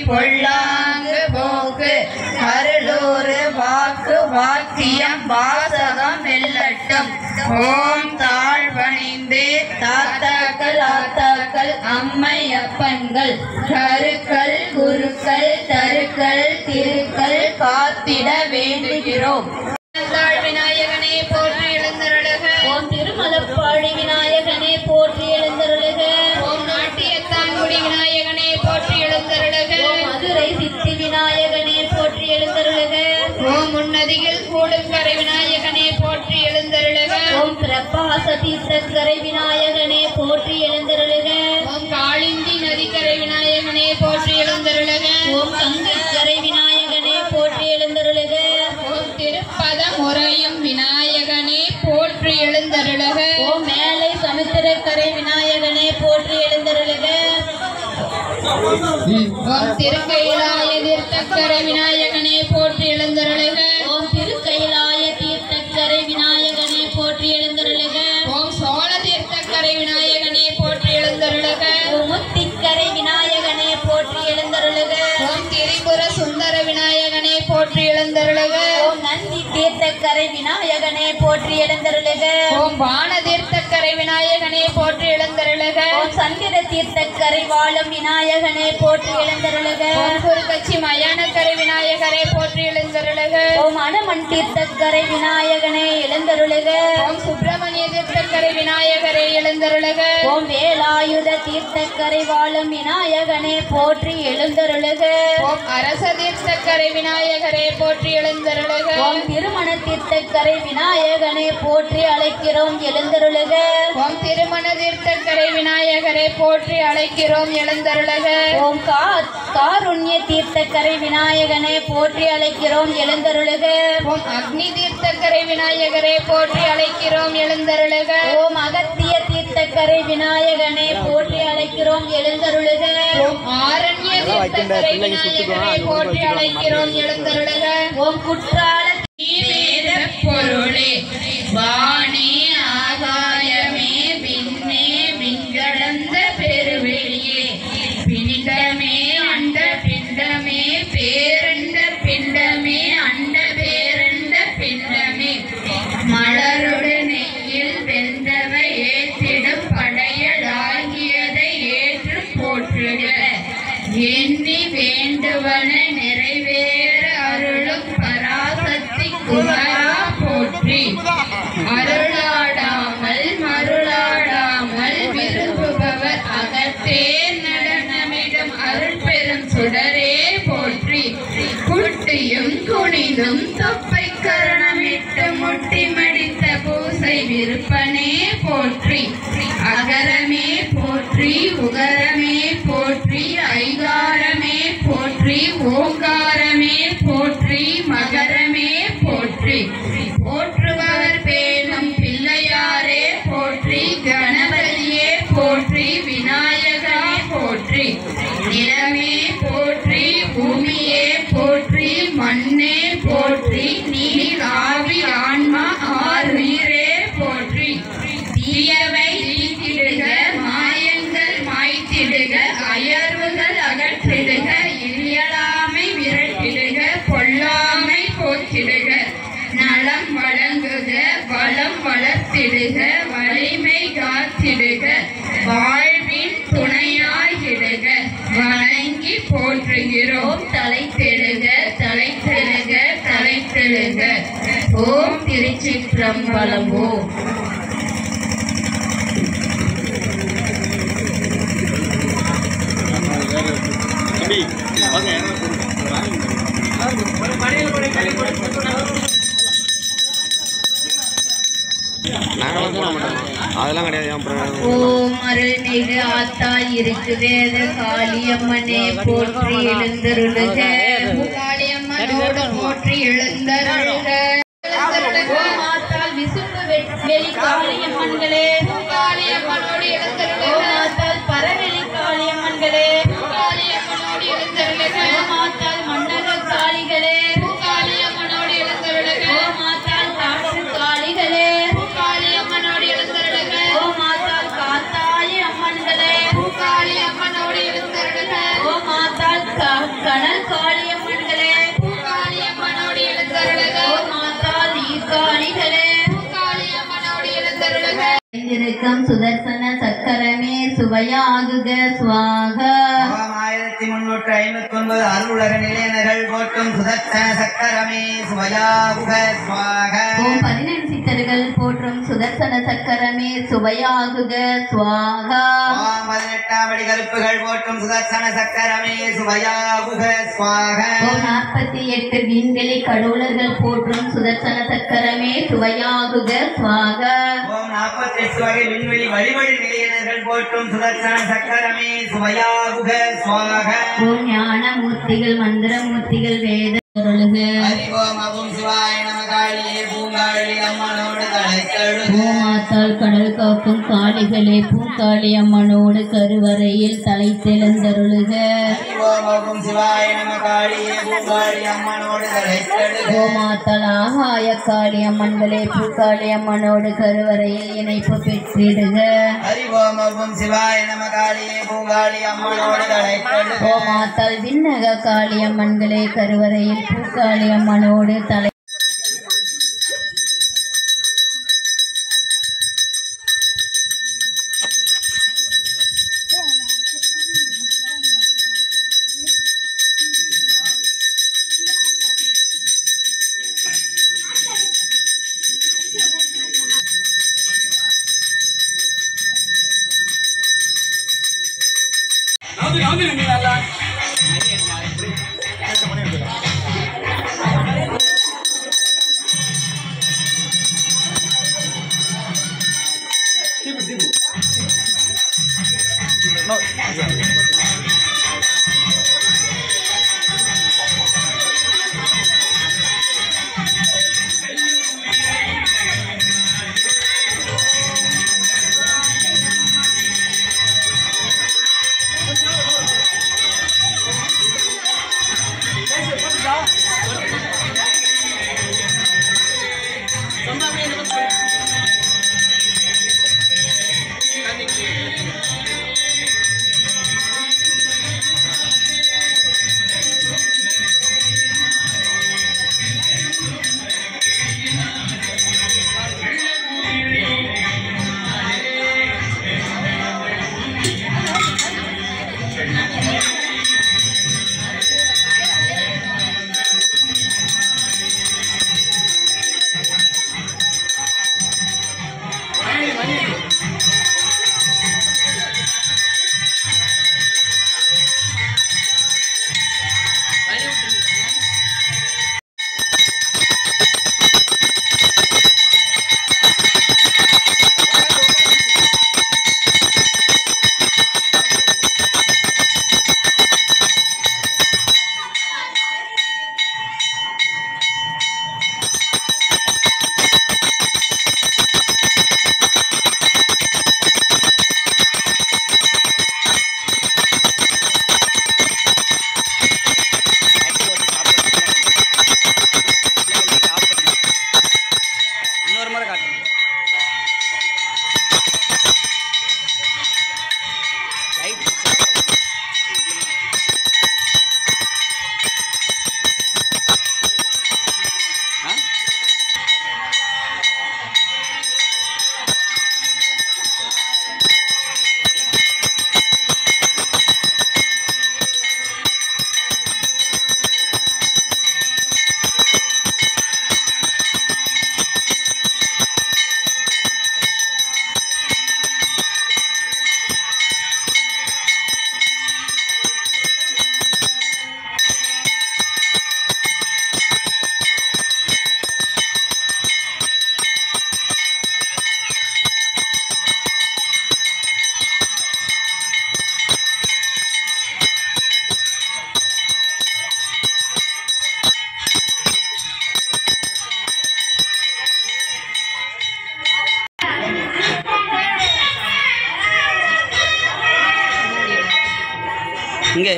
பொல்லாங்கு போக்கு அருளூர் வாக்கு வாக்கியம் வாசகம் வெல்லட்டும். ஓம் தாழ்வணிந்து தாத்தாக்கள் ஆத்தாக்கள் அம்மை அப்பன்கள் கருக்கள் குருக்கள் தருக்கள் திருக்கள் காத்திட வேண்டுகிறோம். விநாயகனே போற்றி எழுந்தருளுக. ஓம் திருமலப்பாடி விநாயகனே போற்றி எழுந்தருளுக. ஓம் நாட்டியத்தான்குடி விநாயகனே போற்றி எழுந்தருளுக. ஓம் மதுரை சித்தி விநாயகனே போற்றி எழுந்தருளுக. ஓம் முன்னதியில் கூடுங்கரை விநாயகனே போற்றி எழுந்தருளுக. ஓம் பிரபாச தீர்த்தக்கரை விநாயகனே போற்றி எழுந்தருளுக. ஓம் காளிந்தி நதிக்கரை விநாயகனே போற்றி எழுந்தருளுக. ஓம் கங்கைக்கரை விநாயகனே போற்றி எழுந்தருளுக. ஓம் திருப்பத முறையும் விநாயகனே போற்றி எழுந்தருளுக. ஓம் மேலை சமுத்திரக்கரை விநாயகனே போற்றி எழுந்தருளுக. ஓம் திருக்கைலாய தீர்த்தக்கரை விநாயகனே போற்றி எழுந்தருளுக. ஓம் திருக்கைலாய தீர்த்தக்கரை விநாயகனே போற்றி எழுந்தருளுக. ஓம் சோழ தீர்த்தக்கரை விநாயகனே போற்றி எழுந்தருளுக. ஓம் முத்திக்கரை விநாயகனே போற்றி எழுந்தருளுக. ஓம் திரிபுர சுந்தர விநாயகனே போற்றி எழுந்தருளுக. ஓம் நந்தி தீர்த்தக்கரை விநாயகனே போற்றி எழுந்தருளுக. ஓம் வான தீர்த்தக்கரை விநாயகனே போற்றி எழுந்தருளுக. ஓம் சந்திர தீர்த்தக்கரை வாழும் விநாயகனே போற்றி எழுந்தருளுக. ஓம் குருகச்சி மயானக்கரை விநாயகரே போற்றி எழுந்தருளுக. ஓம் அனுமன் தீர்த்தக்கரை விநாயகனே எழுந்தருளுக. ஓம் சுப்பிரமணிய தீர்த்தக்கரை விநாயகரே எழுந்தருளுக. ஓம் வேலாயுத தீர்த்தக்கரை வாழும் விநாயகனே போற்றி எழுந்தருளுக. ஓம் அரச தீர்த்தக்கரை விநாயகரே போற்றி எழுந்தருளுக. ஓம் திருமண தீர்த்தக்கரை விநாயகனே போற்றி அழைக்கிறோம் எழுந்தருளுக. ஓம் திருமண தீர்த்தக்கரை விநாயகரே போற்றி அழைக்கிறோம் எழுந்தருளுக. ஓம் காருண்ய தீர்த்தக்கரை விநாயகனே போற்றி அழைக்கிறோம் எழுந்தருளுக. ஓம் அக்னி தீர்த்தக்கரை விநாயகரே போற்றி அழைக்கிறோம் எழுந்தருளுக. ஓம் அகத்திய தீர்த்தக்கரை விநாயகனே போற்றி அழைக்கிறோம் எழுந்தருளுக. ஓம் ஆரண்ய தீர்த்தக்கரை விநாயகரே போற்றி அழைக்கிறோம் எழுந்தருளுக. ஓம் குற்றால வேத பொருளே வாணி ஆகாயமே விண்ணே விண்கடந்த பெருவெளியே பிண்டமே அண்ட பிண்டமே பேரண்ட பிண்டமே அண்ட பேரண்ட பிண்டமே மலருடு நெய்யில் வெந்தவை ஏற்றிடும் படையலாகியதை ஏற்று போற்றுக. எண்ணி வேண்டுவன நிறைவேற அருளும் பராசக்தி குமரா போற்றி. அருளாடாமல் மருளாடாமல் விரும்புபவர் அகத்தே நடனமிடும் அருள் பெரும் சுடரே போற்றி. குட்டியும் குனிதும் தொப்பை கரணமிட்டு முட்டி மடித்த பூசை விருப்பனே போற்றி. அகரமே போற்றி உகரமே போற்றி ஐகாரமே போற்றி ஓங்காரமே போற்றி மகரமே போற்றி. போற்றுபவர் பேணும் பிள்ளையாரே போற்றி. கணபதியே போற்றி விநாயகரே போற்றி. நிலமே போற்றி பூமியே போற்றி மண்ணே போற்றி நீர் ஆவி ஆன்மா ஆறுயிரே போற்றி. தீயவை நீத்திடுக மாயங்கள் மாய்த்திடுக அயர்வுகள் அகற்றிடுக இயலாமை விரட்டிடுக பொல்லாமை போற்றிடுக. நலம் வழங்குக வளம் வளர்த்திடுக வலிமை காத்திடுக வாழ்வின் துணையாகிடுக. வணங்கி போற்றுகிறோம் தலைத்தெழுக தலைத்தெழுக தலைத்தெழுக. ஓம் திருச்சிற்றம்பலம். ஓம் அதெல்லாம் கிடையாது. ஓம் அருள்மிகு ஆத்தா இருக்கு வேத காளியம்மனே போற்றி எழுந்தருளுக. காளியம்மனோடு போற்றி எழுந்தருளுக. ஓம் ஆத்தாள் விசும்பு வெளி காளியம்மன்களே காளியம்மனோடு எழுந்தருளுக. ஓம் ஆத்தாள் பரவெளி காளியம்மன்களே காளியம்மனோடு எழுந்தருளுக. ஓம் ஆத்தாள் மண்டல காளிகளே காளியம்மனோடு எழுந்தருளுக. ஓம் ஆத்தாள் காற்று காளிகளே காளியம்மனோடு எழுந்தருளுக. ஓம் ஆத்தாள் காத்தாய அம்மன்களே காளியம்மனோடு எழுந்தருளுக. ஓம் ஆத்தாள் வீற்றிருக்கும் சுதர்சன சக்கரமே சுவையாகுக சுவாகா. 1359 அருளுலக நிலையனர்கள் போற்றும் சுதர்சன சக்கரமே சுவையாகுக சுவாகா. ஓம் 14 சித்தர்கள் போற்றும் சுதர்சன சக்கரமே சுவையாகுக சுவாகா. 18ஆம் அடி கருப்புகள் போற்றும் சுதர்சன சக்கரமே சுவையாகுக சுவாகா. 48 விண்வெளி கடவுளர்கள் போற்றும் சுதர்சன சக்கரமே சுவையாகுக சுவாகா. 48 வகை விண்வெளி வழிவழி நிலையனர்கள் போற்றும் சுதர்சன சக்கரமே சுவையாகுக சுவாகா. ஓம் ஞானமூர்த்திகள் மந்திரமூர்த்திகள் வேத ஓம் சிவாய நம. காளியே பூங்காளி அம்மனோடு தலைக்கெழுக. பூமாத்தாள் கடல் காக்கும் காளிகளே பூங்காளி அம்மனோடு கருவறையில் தலை தெழுந்தருளுக. ஓம் சிவாய நம. காளியே பூங்காளி அம்மனோடு தலைக்கெழுக. பூமாத்தாள் ஆகாய காளி அம்மன்களே பூங்காளி அம்மனோடு கருவறையில் இணைப்பு பெற்றிடுக. ஓம் சிவாய நம. காளியே பூங்காளி அம்மனோடு தலைக்கெழுக. பூமாத்தாள் விண்ணக காளி அம்மன்களே கருவறையில் பூக்காளி அம்மனோடு தலை இங்கே